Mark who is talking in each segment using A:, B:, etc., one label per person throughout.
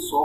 A: 100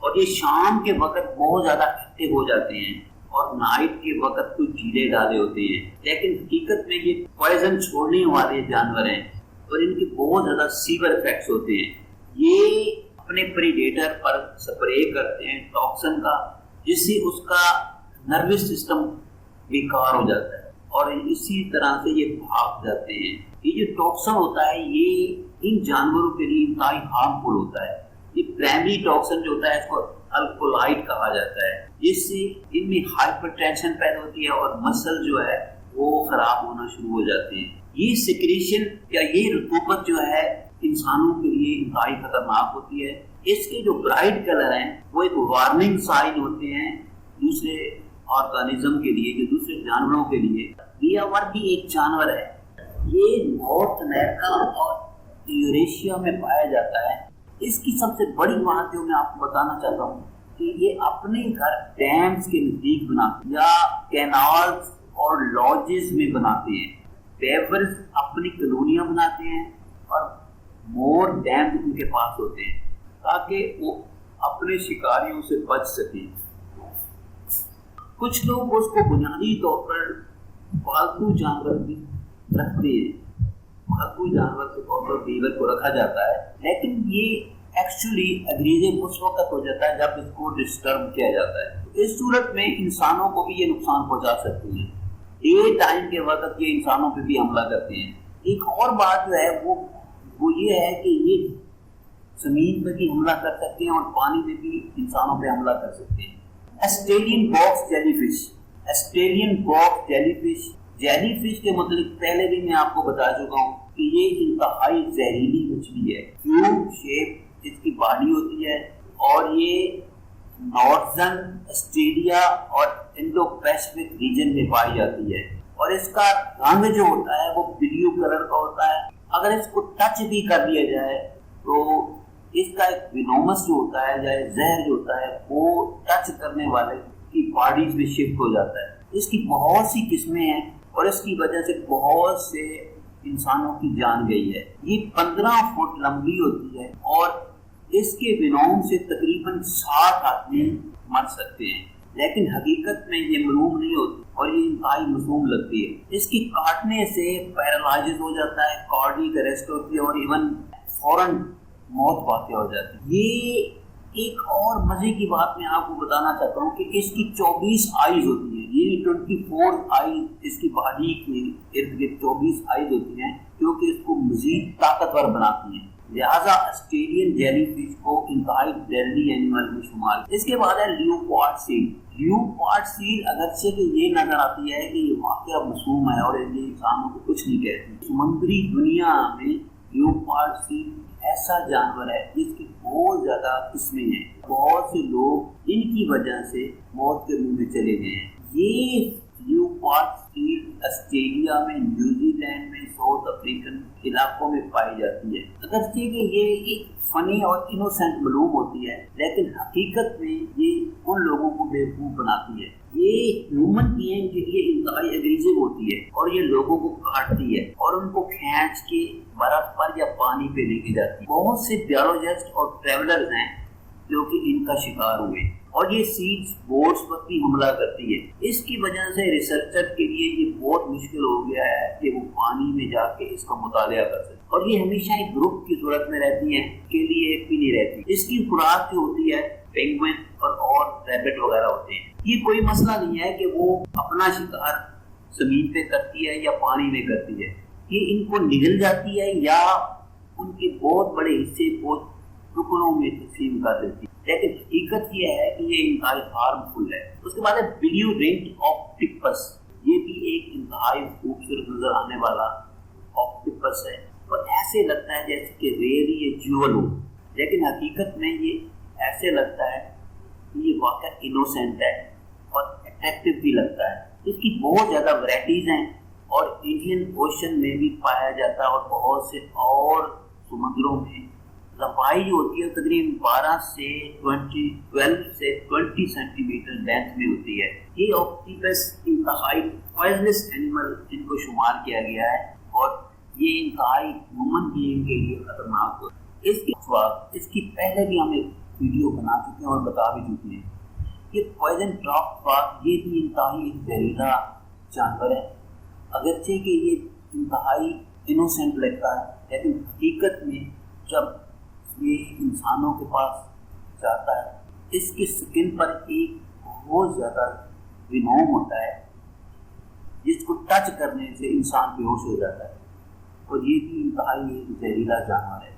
A: اور یہ شام کے وقت بہت زیادہ ایکٹیو ہو جاتے ہیں اور نائٹ کے وقت کچھ جیلے ڈالے ہوتے ہیں، لیکن حقیقت میں یہ پوائزن چھوڑنے والے جانور ہیں اور ان کے بہت زیادہ سیور افیکٹس ہوتے ہیں۔ یہ اپنے پریڈیٹر پر سپرے کرتے ہیں ٹاکسن کا، جس سے اس کا نروس سسٹم بیکار ہو جاتا ہے اور اسی طرح سے یہ بھاگ جاتے ہیں۔ یہ جو ٹاکسن ہوتا ہے یہ ان جانوروں کے لیے انتہائی ہارمفل ہوتا ہے۔ یہ پرائمری ٹاکسن جو ہوتا ہے اس کو الکولائڈ کہا جاتا ہے، جس سے ان میں ہائپر ٹینشن پیدا ہوتی ہے اور مسل جو ہے وہ خراب ہونا شروع ہو جاتے ہیں۔ یہ سیکریشن یا یہ رطوبت جو ہے انسانوں کے لیے انتہائی خطرناک ہوتی ہے۔ اس کے جو برائٹ کلر ہیں وہ ایک وارننگ سائن ہوتے ہیں دوسرے آرگانزم کے لیے، جو دوسرے جانوروں کے لیے۔ بیاور بھی ایک جانور ہے، یہ نارتھ امریکہ اور یوریشیا میں پایا جاتا ہے۔ اس کی سب سے بڑی بات جو میں آپ کو بتانا چاہتا ہوں کہ یہ اپنے گھر ڈیمز کے نزدیک بناتے ہیں یا کینالز اور لاجز میں بناتے ہیں۔ بیورز اپنی کالونیاں بناتے ہیں اور مور ڈیم ان کے پاس ہوتے ہیں تاکہ وہ اپنے شکاریوں سے بچ سکیں۔ کچھ لوگ اس کو بنیادی طور پر پالتو جانور بھی رکھتے ہیں، پالتو جانور کے طور پر بیور کو رکھا جاتا ہے، لیکن یہ ایکچولی اگریزو اس وقت ہو جاتا ہے جب اس کو ڈسٹرب کیا جاتا ہے۔ اس صورت میں انسانوں کو بھی یہ نقصان پہنچا سکتے ہیں۔ ڈے ٹائم کے وقت یہ انسانوں پہ بھی حملہ کرتے ہیں۔ ایک اور بات جو ہے وہ یہ ہے کہ یہ زمین پہ بھی حملہ کر سکتے ہیں اور پانی میں بھی انسانوں پہ حملہ کر سکتے ہیں۔ Australian box jelly fish, Australian box jelly fish, jelly fish کے متعلق پہلے بھی میں آپ کو بتا چکا ہوں کہ یہ انتہائی زہریلی مچھلی ہے۔ کیوب شیپ اس کی باڈی ہوتی ہے اور یہ نارتھرن آسٹریلیا اور انڈو پیسفک ریجن میں پائی جاتی ہے، اور اس کا رنگ جو ہوتا ہے وہ بلیو کلر کا ہوتا ہے۔ اگر اس کو ٹچ بھی کر لیا جائے تو اس کا ایک وینومس جو ہوتا ہے یا زہر جو ہوتا ہے وہ ٹچ کرنے والے کی باڈیز میں شفٹ ہو جاتا ہے۔ اس کی بہت سی قسمیں ہیں اور اس کی وجہ سے بہت سے انسانوں کی جان گئی ہے۔ یہ 15 فٹ لمبی ہوتی ہے اور اس کے وینوم سے تقریباً 60 آدمی مر سکتے ہیں، لیکن حقیقت میں یہ معلوم نہیں ہوتی اور یہ انتہائی معصوم لگتی ہے۔ اس کی کاٹنے سے پیرالائز ہو جاتا ہے، کارڈیک اریسٹ ہوتی ہے اور ایون فوراً موت واقع ہو جاتی ہے۔ یہ ایک اور مزے کی بات میں آپ کو بتانا چاہتا ہوں کہ اس کی 24 آئیز ہوتی ہیں، یہ 24 آئیز اس کی باڈی کے ارد گرد 24 آئیز ہوتی ہیں جو کہ اس کو مزید طاقتور بناتی ہیں۔ لہٰذا آسٹریلین جیلی فش کو انتہائی ڈیڈلی اینیمل میں شمار۔ اس کے بعد ہے لیوپارڈ سیل۔ لیوپارڈ سیل اگرچہ کہ یہ نظر آتی ہے کہ یہ واقعہ معصوم ہے اور یہ انسانوں کو کچھ نہیں کہتی، سمندری دنیا میں لیوپارڈ سیل ایسا جانور ہے جس کی بہت زیادہ قسمیں ہیں۔ بہت سے لوگ ان کی وجہ سے موت کے منہ میں چلے گئے ہیں۔ یہ لیوپارڈ سیل آسٹریلیا میں، نیوزی لینڈ میں، ساؤتھ افریقن علاقوں میں پائی جاتی ہے۔ اگرچہ کہ یہ ایک فنی اور انوسینٹ معلوم ہوتی ہے، لیکن حقیقت میں یہ ان لوگوں کو بیوقوف بناتی ہے۔ یہ ہیومن بینگ کے لیے انتہائی اگریسو ہوتی ہے اور یہ لوگوں کو کاٹتی ہے اور ان کو کھینچ کے برف پر یا پانی پہ لے کے جاتی ہے۔ بہت سے بیولوجسٹ اور ٹریولرز ہیں جو کہ ان کا شکار ہوئے اور یہ سیلز بوٹس پر بھی حملہ کرتی ہے۔ اس کی وجہ سے ریسرچر کے لیے یہ بہت مشکل ہو گیا ہے کہ وہ پانی میں جا کے اس کا مطالعہ کر سکے، اور یہ ہمیشہ ایک گروپ کی صورت میں رہتی ہیں، کے لیے ایک بھی نہیں رہتی۔ اس کی خوراک جو ہوتی ہے پینگوئن اور ریبٹ وغیرہ ہوتے ہیں۔ یہ کوئی مسئلہ نہیں ہے کہ وہ اپنا شکار زمین پہ کرتی ہے یا پانی میں کرتی ہے، یہ ان کو نگل جاتی ہے یا ان کے بہت بڑے حصے بہت ٹکڑوں میں تقسیم کر دیتی ہے، لیکن حقیقت یہ ہے کہ یہ انتہائی ہارمفل ہے۔ اس کے بعد ہے بلیو رنگڈ آکٹوپس، یہ بھی ایک انتہائی خوبصورت نظر آنے والا آکٹوپس ہے اور ایسے لگتا ہے جیسے کہ ریئلی یہ جیول ہو، لیکن حقیقت میں یہ ایسے لگتا ہے کہ یہ واقعہ انوسینٹ ہے اور اٹریکٹیو بھی لگتا ہے۔ اس کی بہت زیادہ ورائٹیز ہیں اور انڈین اوشن میں بھی پایا جاتا ہے اور بہت سے اور سمندروں میں۔ لمبائی جو ہوتی ہے تقریباً 12 سے 20 سینٹی میٹر لینتھ میں ہوتی ہے۔ یہ آکٹوپس انتہائی پوائزنس اینیمل جن کو شمار کیا گیا ہے اور یہ انتہائی ہیومن بینگ کے لیے خطرناک ہوتا ہے۔ اس کی پہلے بھی ہم ایک ویڈیو بنا چکے ہیں اور بتا بھی چکے ہیں. یہ پوائزن ڈراپ فراگ یہ بھی انتہائی ایک زہریلا جانور ہے. اگرچہ کہ یہ انتہائی انوسینٹ لگتا ہے لیکن حقیقت میں جب یہ انسانوں کے پاس جاتا ہے اس کی سکن پر ایک بہت زیادہ وینوم ہوتا ہے جس کو ٹچ کرنے سے انسان بے ہوش ہو جاتا ہے. اور یہ بھی انتہائی ایک زہریلا جانور ہے.